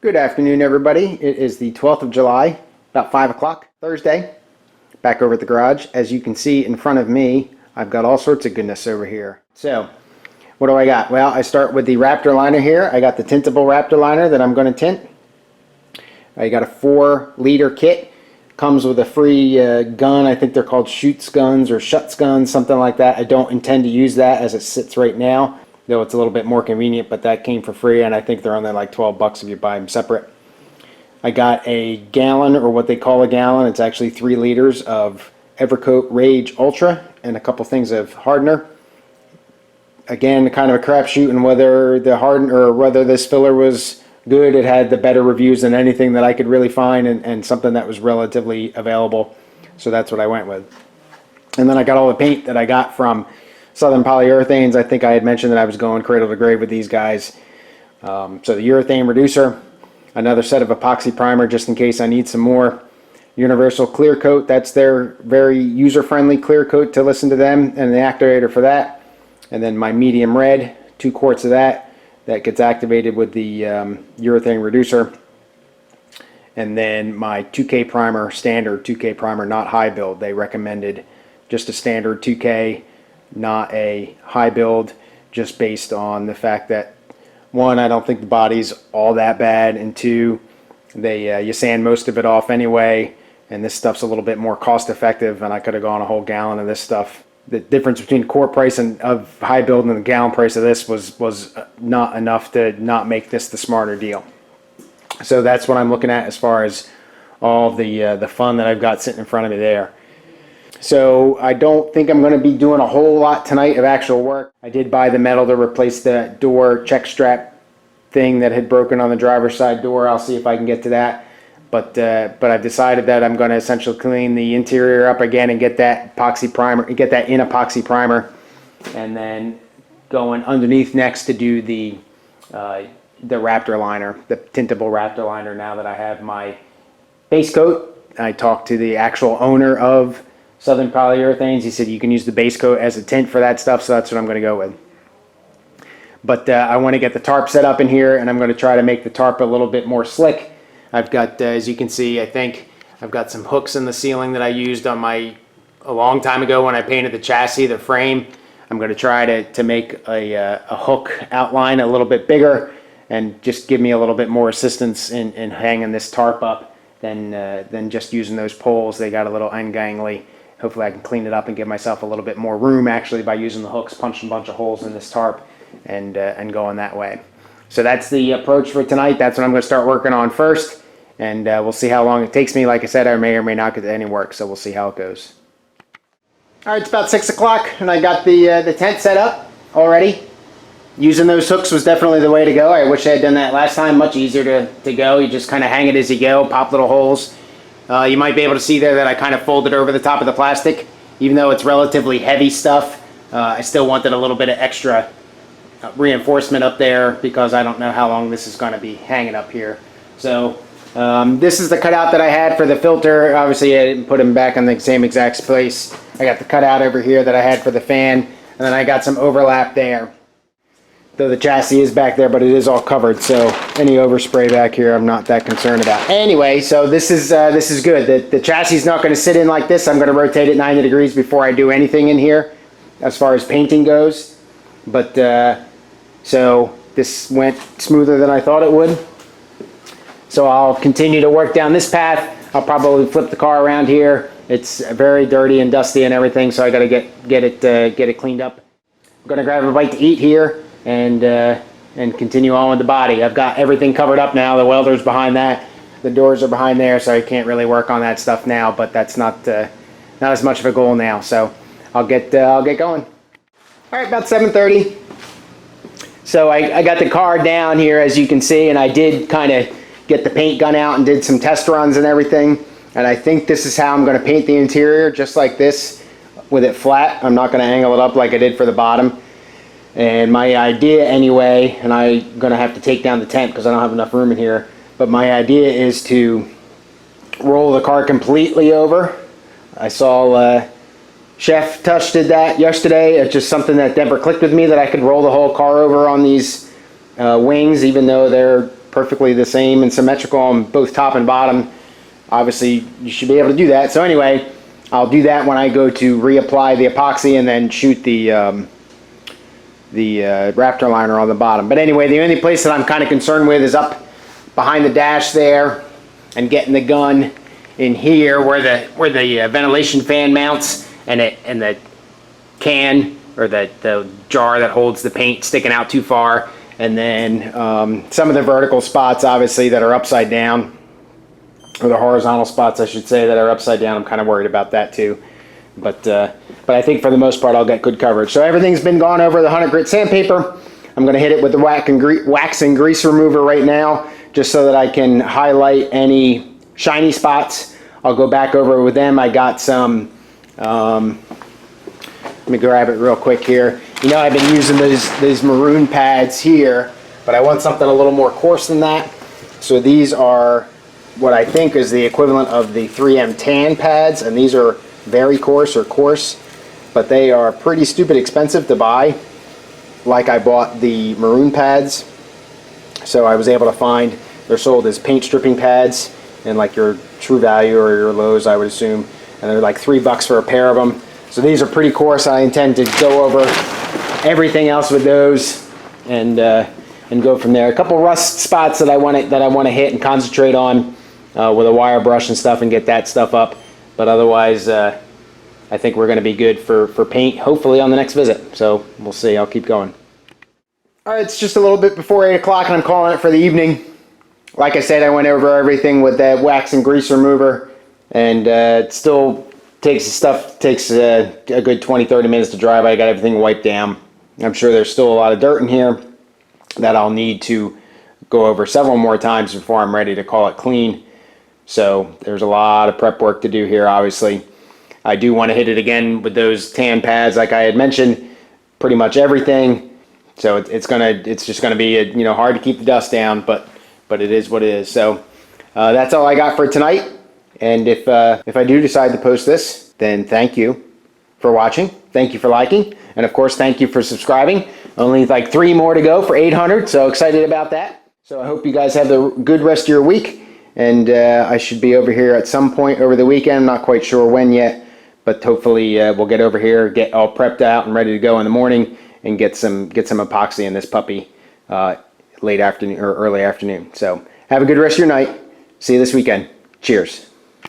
Good afternoon, everybody. It is the 12th of July, about 5 o'clock, Thursday. Back over at the garage. As you can see in front of me, I've got all sorts of goodness over here. So, what do I got? Well, I start with the Raptor liner here. I got the tintable Raptor liner that I'm going to tint. I got a 4-liter kit. Comes with a free gun. I think they're called Schutz guns or Schutz guns, something like that. I don't intend to use that as it sits right now, though it's a little bit more convenient, but that came for free, and I think they're only like 12 bucks if you buy them separate. I got a gallon, or what they call a gallon. It's actually 3 liters of Evercoat Rage Ultra and a couple things of hardener. Again, kind of a crapshoot in whether the hardener or whether this filler was good. It had the better reviews than anything that I could really find, and something that was relatively available. So that's what I went with. And then I got all the paint that I got from Southern Polyurethanes. I think I had mentioned that I was going cradle to grave with these guys. So the urethane reducer, another set of epoxy primer just in case I need some more. Universal clear coat, that's their very user-friendly clear coat to listen to them, and the activator for that. And then my medium red, 2 quarts of that gets activated with the urethane reducer. And then my 2K primer, standard 2K primer, not high build. They recommended just a standard 2K, not a high build, just based on the fact that, 1, I don't think the body's all that bad, and 2, you sand most of it off anyway, and this stuff's a little bit more cost effective, and I could have gone a whole gallon of this stuff. The difference between quart price of high build and the gallon price of this was not enough to not make this the smarter deal. So that's what I'm looking at as far as all the fun that I've got sitting in front of me there. So I don't think I'm going to be doing a whole lot tonight of actual work. I did buy the metal to replace the door check strap thing that had broken on the driver's side door. I'll see if I can get to that. But I've decided that I'm going to essentially clean the interior up again and get that epoxy primer, get that in epoxy primer, and then going underneath next to do the Raptor liner, the tintable Raptor liner. Now that I have my base coat, I talked to the actual owner of Southern Polyurethanes. He said you can use the base coat as a tint for that stuff, so that's what I'm going to go with. But I want to get the tarp set up in here, and I'm going to try to make the tarp a little bit more slick. I've got, as you can see, I think I've got some hooks in the ceiling that I used on a long time ago when I painted the chassis, the frame. I'm going to try to make a hook outline a little bit bigger and just give me a little bit more assistance in hanging this tarp up than just using those poles. They got a little ungangly. Hopefully I can clean it up and give myself a little bit more room actually by using the hooks, punching a bunch of holes in this tarp and going that way. So that's the approach for tonight. That's what I'm going to start working on first, and we'll see how long it takes me. Like I said, I may or may not get to any work, so we'll see how it goes. All right, it's about 6 o'clock, and I got the tent set up already. Using those hooks was definitely the way to go. I wish I had done that last time. Much easier to go. You just kind of hang it as you go, pop little holes. You might be able to see there that I kind of folded over the top of the plastic. Even though it's relatively heavy stuff, I still wanted a little bit of extra reinforcement up there because I don't know how long this is going to be hanging up here. So this is the cutout that I had for the filter. Obviously I didn't put them back in the same exact place. I got the cutout over here that I had for the fan, and then I got some overlap there. Though the chassis is back there, but it is all covered, so any overspray back here I'm not that concerned about. Anyway, so this is good. The chassis is not going to sit in like this. I'm going to rotate it 90 degrees before I do anything in here as far as painting goes. But so this went smoother than I thought it would. So I'll continue to work down this path. I'll probably flip the car around here. It's very dirty and dusty and everything, so I got to get it cleaned up. I'm going to grab a bite to eat here and continue on with the body. I've got everything covered up now. The welder's behind that. The doors are behind there, so I can't really work on that stuff now. But that's not as much of a goal now. So I'll get going. All right, about 7:30. So I got the car down here, as you can see, and I did kind of get the paint gun out and did some test runs and everything. And I think this is how I'm going to paint the interior, just like this, with it flat. I'm not going to angle it up like I did for the bottom. And my idea anyway, and I'm going to have to take down the tent because I don't have enough room in here, but my idea is to roll the car completely over. I saw Chef Touch did that yesterday. It's just something that never clicked with me, that I could roll the whole car over on these wings, even though they're perfectly the same and symmetrical on both top and bottom, obviously you should be able to do that. So anyway, I'll do that when I go to reapply the epoxy and then shoot the Raptor liner on the bottom. But anyway, the only place that I'm kind of concerned with is up behind the dash there and getting the gun in here where the ventilation fan mounts and the can or the jar that holds the paint sticking out too far, and then some of the vertical spots obviously that are upside down, or the horizontal spots I should say that are upside down. I'm kind of worried about that too, but I think for the most part I'll get good coverage. So everything's been gone over the 100 grit sandpaper. I'm going to hit it with the wax and grease remover right now, just so that I can highlight any shiny spots. I'll go back over with them. I got some, let me grab it real quick here. You know, I've been using these maroon pads here, but I want something a little more coarse than that. So these are what I think is the equivalent of the 3M tan pads, and these are very coarse or coarse, but they are pretty stupid expensive to buy, like I bought the maroon pads. So I was able to find, they're sold as paint stripping pads in like your True Value or your Lowe's, I would assume, and they're like $3 for a pair of them. So these are pretty coarse. I intend to go over everything else with those and go from there. A couple rust spots that I want to hit and concentrate on with a wire brush and stuff and get that stuff up. But otherwise, I think we're going to be good for paint, hopefully on the next visit. So we'll see. I'll keep going. All right, it's just a little bit before 8 o'clock and I'm calling it for the evening. Like I said, I went over everything with that wax and grease remover, and it still takes a good 20-30 minutes to dry, but I got everything wiped down. I'm sure there's still a lot of dirt in here that I'll need to go over several more times before I'm ready to call it clean. So there's a lot of prep work to do here, obviously. I do want to hit it again with those tan pads like I had mentioned, pretty much everything. So it's just gonna be hard to keep the dust down, but it is what it is. So that's all I got for tonight. And if I do decide to post this, then thank you for watching. Thank you for liking. And of course, thank you for subscribing. Only like 3 more to go for 800. So excited about that. So I hope you guys have a good rest of your week. And I should be over here at some point over the weekend. I'm not quite sure when yet, but hopefully we'll get over here, get all prepped out and ready to go in the morning and get some epoxy in this puppy late afternoon or early afternoon. So have a good rest of your night. See you this weekend. Cheers.